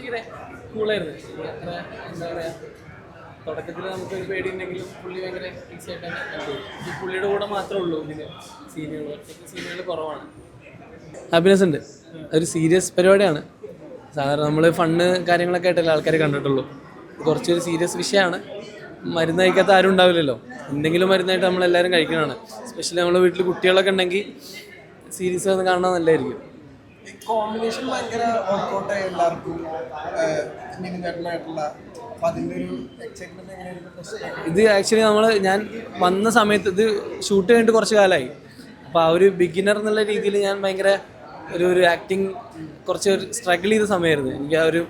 ഭയങ്കര കൂളായിരുന്നു. അത്ര എന്താ പറയുക, തുടക്കത്തിൽ നമുക്കൊരു പേടി ഉണ്ടെങ്കിലും പുള്ളി ഭയങ്കര ഈസി ആയിട്ട് തന്നെ കണ്ടു. ഈ പുള്ളിയുടെ കൂടെ മാത്രമേ ഉള്ളൂ ഇതിന് സീനുകൾ, ഒറ്റയ്ക്ക് സീനുകൾ കുറവാണ്. ഹാപ്പിനെസ് ഉണ്ട്. ഒരു സീരിയസ് പരിപാടിയാണ്. സാധാരണ നമ്മൾ ഫണ്ണ് കാര്യങ്ങളൊക്കെ ആയിട്ടല്ലേ ആൾക്കാർ കണ്ടിട്ടുള്ളൂ. കുറച്ചൊരു സീരിയസ് വിഷയമാണ്. മരുന്ന് കഴിക്കാത്ത ആരും ഉണ്ടാവില്ലല്ലോ. എന്തെങ്കിലും മരുന്നായിട്ട് നമ്മളെല്ലാവരും കഴിക്കണതാണ്. എസ്പെഷ്യലി നമ്മളെ വീട്ടിൽ കുട്ടികളൊക്കെ ഉണ്ടെങ്കിൽ സീരീസ് ഒന്ന് കാണാൻ നല്ലതായിരിക്കും. കോമ്പിനേഷൻ ഭയങ്കര വർക്കൗട്ടായി എല്ലാവർക്കും. ഇത് ആക്ച്വലി ഞാൻ വന്ന സമയത്ത് ഇത് ഷൂട്ട് കഴിഞ്ഞിട്ട് കുറച്ച് കാലമായി. അപ്പോൾ ആ ഒരു ബിഗിനർ എന്നുള്ള രീതിയിൽ ഞാൻ ഭയങ്കര ഒരു ആക്ടിങ് കുറച്ച് സ്ട്രഗിൾ ചെയ്ത സമയമായിരുന്നു. എനിക്ക് ആ ഒരു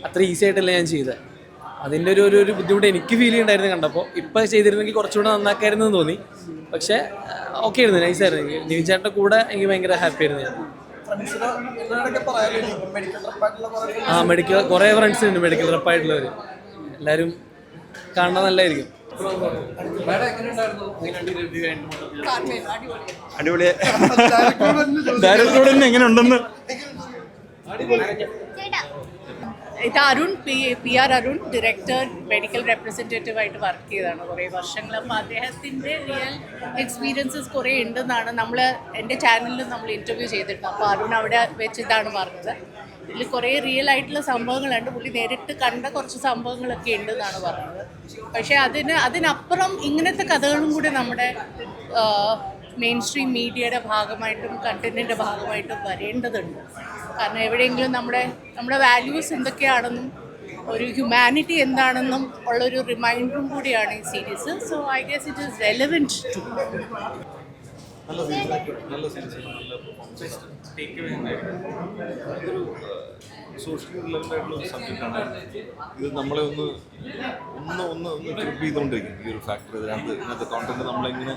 അത്ര ഈസി ആയിട്ടല്ല ഞാൻ ചെയ്തത്. അതിൻ്റെ ഒരു ബുദ്ധിമുട്ട് എനിക്ക് ഫീൽ ചെയ്യുന്നുണ്ടായിരുന്നു കണ്ടപ്പോൾ. ഇപ്പോൾ ചെയ്തിരുന്നെങ്കിൽ കുറച്ചുകൂടെ നന്നാക്കായിരുന്നു എന്ന് തോന്നി. പക്ഷേ ഓക്കെ ആയിരുന്നു, നൈസായിരുന്നു. നിവിൻ ചേട്ടൻ്റെ കൂടെ എനിക്ക് ഭയങ്കര ഹാപ്പി ആയിരുന്നു ഞാൻ. കുറേ ഫ്രണ്ട്സ് ഉണ്ട് മെഡിക്കൽ റപ്പായിട്ടുള്ളവർ. എല്ലാവരും കാണാൻ നല്ലതായിരിക്കും. അടിപൊളിയെ ഡയറക്ടറോട് തന്നെ എങ്ങനെ ഉണ്ടെന്ന്. ഇത് Arun PR Arun director medical representative ആയിട്ട് വർക്ക് ചെയ്തതാണ് കുറേ വർഷങ്ങൾ. അപ്പോൾ അദ്ദേഹത്തിൻ്റെ റിയൽ എക്സ്പീരിയൻസസ് കുറേ ഉണ്ടെന്നാണ് എൻ്റെ ചാനലിൽ നമ്മൾ ഇൻ്റർവ്യൂ ചെയ്തിട്ടുണ്ട്. അപ്പോൾ അരുൺ അവിടെ വെച്ച് ഇതാണ് പറഞ്ഞത്. ഇതിൽ കുറേ റിയൽ ആയിട്ടുള്ള സംഭവങ്ങളുണ്ട്. പുള്ളി നേരിട്ട് കണ്ട കുറച്ച് സംഭവങ്ങളൊക്കെ ഉണ്ടെന്നാണ് പറഞ്ഞത്. പക്ഷേ അതിനപ്പുറം ഇങ്ങനത്തെ കഥകളും കൂടി നമ്മുടെ മെയിൻ സ്ട്രീം മീഡിയയുടെ ഭാഗമായിട്ടും കണ്ടൻറ്റിൻ്റെ ഭാഗമായിട്ടും വരേണ്ടതുണ്ട്. കാരണം എവിടെയെങ്കിലും നമ്മുടെ വാല്യൂസ് എന്തൊക്കെയാണെന്നും ഒരു ഹ്യൂമാനിറ്റി എന്താണെന്നും ഉള്ളൊരു റിമൈൻഡറും കൂടിയാണ് ഈ series. So I guess it is relevant too. നല്ല സീരീസ്, നല്ല ഇതൊരു സോഷ്യൽ റിലവൻ്റായിട്ടുള്ള ഒരു സബ്ജക്റ്റാണ്. ഇത് നമ്മളെ ഒന്ന് ട്രിപ്പ് ചെയ്തുകൊണ്ടിരിക്കും. ഈ ഒരു ഫാക്ടർ ഇതിനകത്ത് കോണ്ടന്റ് നമ്മളിങ്ങനെ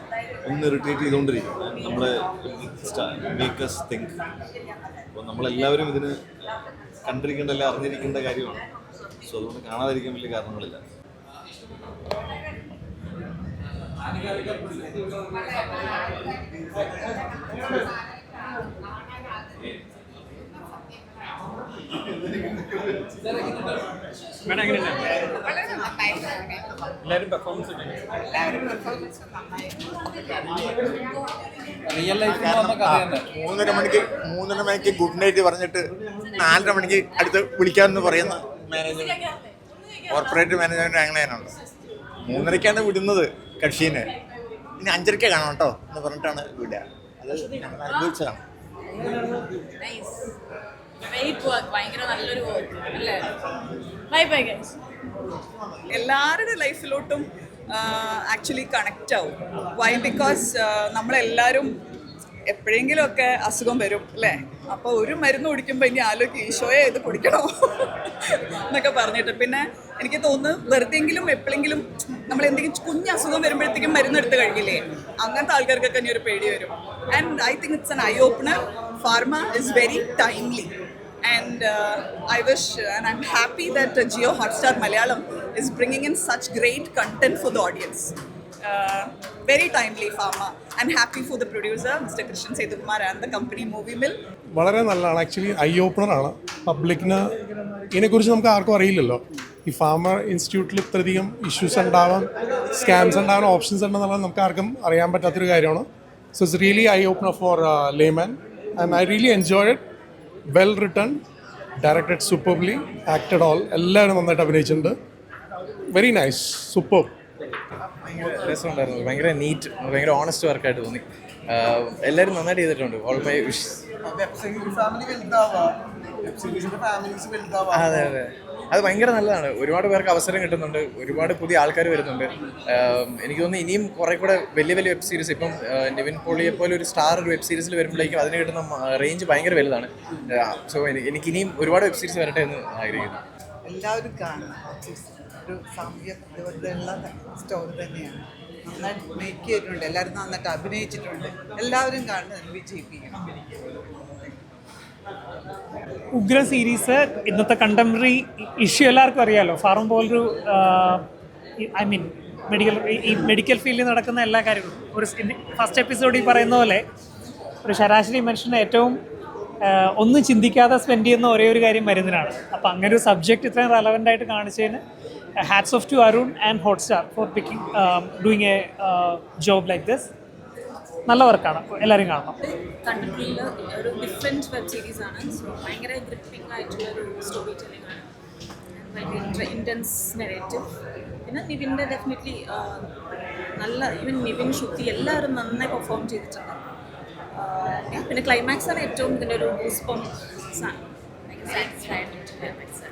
ഇറിറ്റേറ്റ് ചെയ്തുകൊണ്ടിരിക്കും. നമ്മളെ മേക്ക് us തിങ്ക്. അപ്പോൾ നമ്മളെല്ലാവരും ഇതിന് കണ്ടിരിക്കേണ്ട, അല്ല അറിഞ്ഞിരിക്കേണ്ട കാര്യമാണ്. സോ അതുകൊണ്ട് കാണാതിരിക്കാൻ വലിയ കാരണങ്ങളില്ല. മൂന്നര മണിക്ക് ഗുഡ് നൈറ്റ് പറഞ്ഞിട്ട് 4:30 മണിക്ക് അടുത്ത് വിളിക്കാമെന്ന് പറയുന്ന മാനേജർ, കോർപ്പറേറ്റ് മാനേജ്മെന്റ് അങ്ങനെയാണുള്ളത്. 3:30 വിടുന്നത് കക്ഷീന്. ഇനി 5:30 കാണാം കേട്ടോ എന്ന് പറഞ്ഞിട്ടാണ് വിടുക. അത് ഞങ്ങൾ അനുഭവിച്ചതാണ്. എല്ലാവരുടെ ലൈഫിലോട്ടും ആക്ച്വലി കണക്റ്റ് ആവും. വൈ? ബിക്കോസ് നമ്മളെല്ലാവരും എപ്പോഴെങ്കിലുമൊക്കെ അസുഖം വരും അല്ലേ? അപ്പോൾ ഒരു മരുന്ന് കുടിക്കുമ്പോൾ ഇനി ആലോചിക്കും ഈശോയെ ഇത് കുടിക്കണോ എന്നൊക്കെ പറഞ്ഞിട്ട്. പിന്നെ എനിക്ക് തോന്നുന്നു വെറുതെങ്കിലും എപ്പോഴെങ്കിലും നമ്മൾ എന്തെങ്കിലും കുഞ്ഞ് അസുഖം വരുമ്പോഴത്തേക്കും മരുന്നെടുത്ത് കഴിക്കില്ലേ, അങ്ങനത്തെ ആൾക്കാർക്കൊക്കെ ഇനി ഒരു പേടി വരും. And I think it's an I opener. Pharma is very timely. And I wish and I'm happy that Jio Hotstar Malayalam is bringing in such great content for the audience. Very timely Pharma. I'm happy for the producer, Mr. Krishnan Sethukumar and the company Movie Mill. വളരെ നല്ലതാണ്. Actually I ഓപ്പണറാണ്. പബ്ലിക്കിന് ഇതിനെക്കുറിച്ച് നമുക്ക് ആർക്കും അറിയില്ലല്ലോ. ഈ pharma ഇൻസ്റ്റിറ്റ്യൂട്ടിൽ ഇത്രയധികം ഇഷ്യൂസ് ഉണ്ടാവാം, സ്കാംസ് ഉണ്ടാവാൻ ഓപ്ഷൻസ് ഉണ്ടെന്നുള്ളത് നമുക്ക് ആർക്കും അറിയാൻ പറ്റാത്തൊരു കാര്യമാണ്. So it's really eye opener for layman and I really enjoyed it. Well written, directed superbly, acted all. എല്ലാവരും നന്നായിട്ട് അഭിനയിച്ചിട്ടുണ്ട്. Very nice, super. ഭയങ്കര രസമുണ്ടായിരുന്നു. ഭയങ്കര നീറ്റ്, ഭയങ്കര ഓണസ്റ്റ് വർക്കായിട്ട് തോന്നി. എല്ലാവരും നന്നായിട്ട് ചെയ്തിട്ടുണ്ട്. All my wish. അതെ അതെ, അത് ഭയങ്കര നല്ലതാണ്. ഒരുപാട് പേർക്ക് അവസരം കിട്ടുന്നുണ്ട്, ഒരുപാട് പുതിയ ആൾക്കാർ വരുന്നുണ്ട്. എനിക്ക് തോന്നുന്നു ഇനിയും കുറേ കൂടെ വലിയ വെബ് സീരീസ്, ഇപ്പം നിവിൻ പോളിയെ പോലെ ഒരു സ്റ്റാർ ഒരു വെബ് സീരീസിൽ വരുമ്പോഴേക്കും അതിന് കിട്ടുന്ന റേഞ്ച് ഭയങ്കര വലുതാണ്. സോ എനിക്ക് ഇനിയും ഒരുപാട് വെബ് സീരീസ് വരട്ടെ എന്ന് ആഗ്രഹിക്കുന്നു. എല്ലാവരും കാണും. ഒരു സാമൂഹ്യ പ്രതിബദ്ധതയുള്ള സ്റ്റോറി തന്നെയാണ്. നന്നായിട്ട് മേക്ക് ചെയ്തിട്ടുണ്ട്. എല്ലാവരും നന്നായിട്ട് അഭിനയിച്ചിട്ടുണ്ട്. എല്ലാവരും കാണുന്നത് വിജയിപ്പിക്കണം. ഉഗ്ര സീരീസ്. ഇന്നത്തെ കണ്ടംപററി ഇഷ്യൂ എല്ലാവർക്കും അറിയാമല്ലോ. ഫാറം പോലൊരു മെഡിക്കൽ ഫീൽഡിൽ നടക്കുന്ന എല്ലാ കാര്യങ്ങളും ഒരു ഫസ്റ്റ് എപ്പിസോഡിൽ പറയുന്ന പോലെ ഒരു ശരാശരി മനുഷ്യന് ഏറ്റവും ഒന്നും ചിന്തിക്കാതെ സ്പെൻഡ് ചെയ്യുന്ന ഒരേ ഒരു കാര്യം മരുന്നിനാണ്. അപ്പോൾ അങ്ങനെ ഒരു സബ്ജക്റ്റ് ഇത്രയും റെലവൻ്റ് ആയിട്ട് കാണിച്ചതിന് hats of two Arun and Hotstar four doing A job like this. നല്ല വർക്കാണ്, എല്ലാവരും കാണണം. കണ്ടിട്ടുള്ള ഒരു ഡിഫറെൻറ്റ് വെബ് സീരീസ് ആണ്. സോ ഭയങ്കര ഗ്രിപ്പിംഗ് ആയിട്ടുള്ള ഒരു സ്റ്റോറി ടെല്ലിംഗ് ആണ്, ഭയങ്കര ഇൻറ്റൻസ് നെറേറ്റീവ്. പിന്നെ നിവിൻ്റെ ഡെഫിനറ്റ്ലി നല്ല, ഈവൻ നിവിൻ, ശ്രുതി എല്ലാവരും നന്നായി പെർഫോം ചെയ്തിട്ടുണ്ട്. പിന്നെ ക്ലൈമാക്സ് ആണ് ഏറ്റവും ഇതിൻ്റെ ഒരു ഗൂസ് ബംപ്സ് ആണ്. ഭയങ്കര സാറ്റിസ്ഫൈഡ് ക്ലൈമാക്സ്.